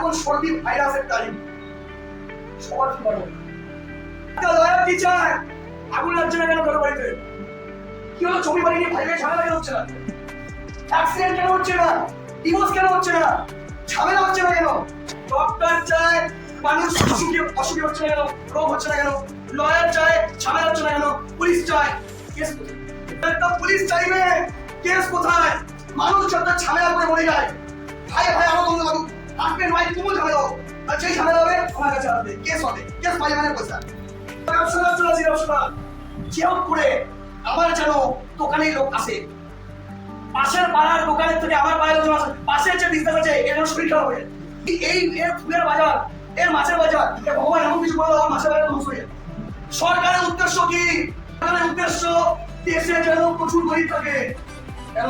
এখন সর্দি ভাইরাসের টাইম, সবার কি পারবো একটা লয়ার কি চায়? আগুন লাগছে না কেন কারো বাড়িতে? কি হলো, জমি বাড়ি নিয়ে ভাই ভাই ঝামেলা কেন হচ্ছে না? অ্যাক্সিডেন্ট কেন হচ্ছে না? ডিভোর্স কেন হচ্ছে না? ঝামেলা হচ্ছে না কেন? ডক্টর চায় মানুষ সুখে অসুখে হচ্ছে না কেন, রোগ হচ্ছে না কেন? লয়ার চায় ঝামেলা হচ্ছে না কেন? পুলিশ চায় কেস কোথায়? একটা পুলিশ চাইবে কেস কোথায়? মানুষ যত ঝামেলা করে মরে যায়, ভাই ভাই আমার বন্ধু বাবু হাজবেন্ড ওয়াইফ তুমুল ঝামেলা হোক, আর যেই ঝামেলা হবে আমার কাছে আসবে, কেস হবে, কেস পাই মানে পয়সা। ব্যবসা চলেছে, ব্যবসা চেও করে আমার যেন দোকানেই লোক আসে, পাশের পাড়ার দোকানের থেকে আমার পাড়ার লোক আসে, পাশের যে বিজনেস আছে এর শরীর খারাপ হয়ে যায়। এই এর ফুলের বাজার, এর মাছের বাজার, এ ভগবান এমন কিছু বলে আমার মাছের বাজার ধ্বংস হয়ে যায়। সরকারের উদ্দেশ্য কি? সরকারের উদ্দেশ্য দেশে যেন প্রচুর গরিব থাকে, কেন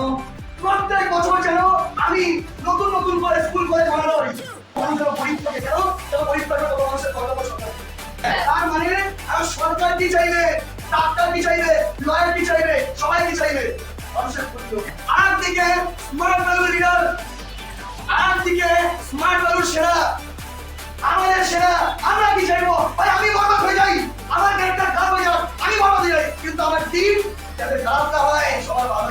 প্রত্যেক বছর যেন আমি নতুন নতুন করে স্কুল কলেজ বানানো করি, মানুষ যেন গরিব থাকে, কেন যেন গরিব থাকে, তখন মানুষের কর্তব্য সরকার। তার মানে সরকার কি চাইবে, ডাক্তার কি চাইবে, লয়ার কি চাইবে, সবাই কি চাইবে মানুষের ক্ষতি হোক। আর দিকে স্মার্ট ভ্যালু লিডার, আর দিকে স্মার্ট ভ্যালু সেরা, আমাদের সেরা। আমরা কি চাইবো? ভাই আমি বরবাদ হয়ে যাই, আমার ক্যারেক্টার খারাপ হয়ে যাক, আমি বরবাদ হয়ে যাই, কিন্তু আমার টিম যাতে খারাপ না হয়, সবার ভালো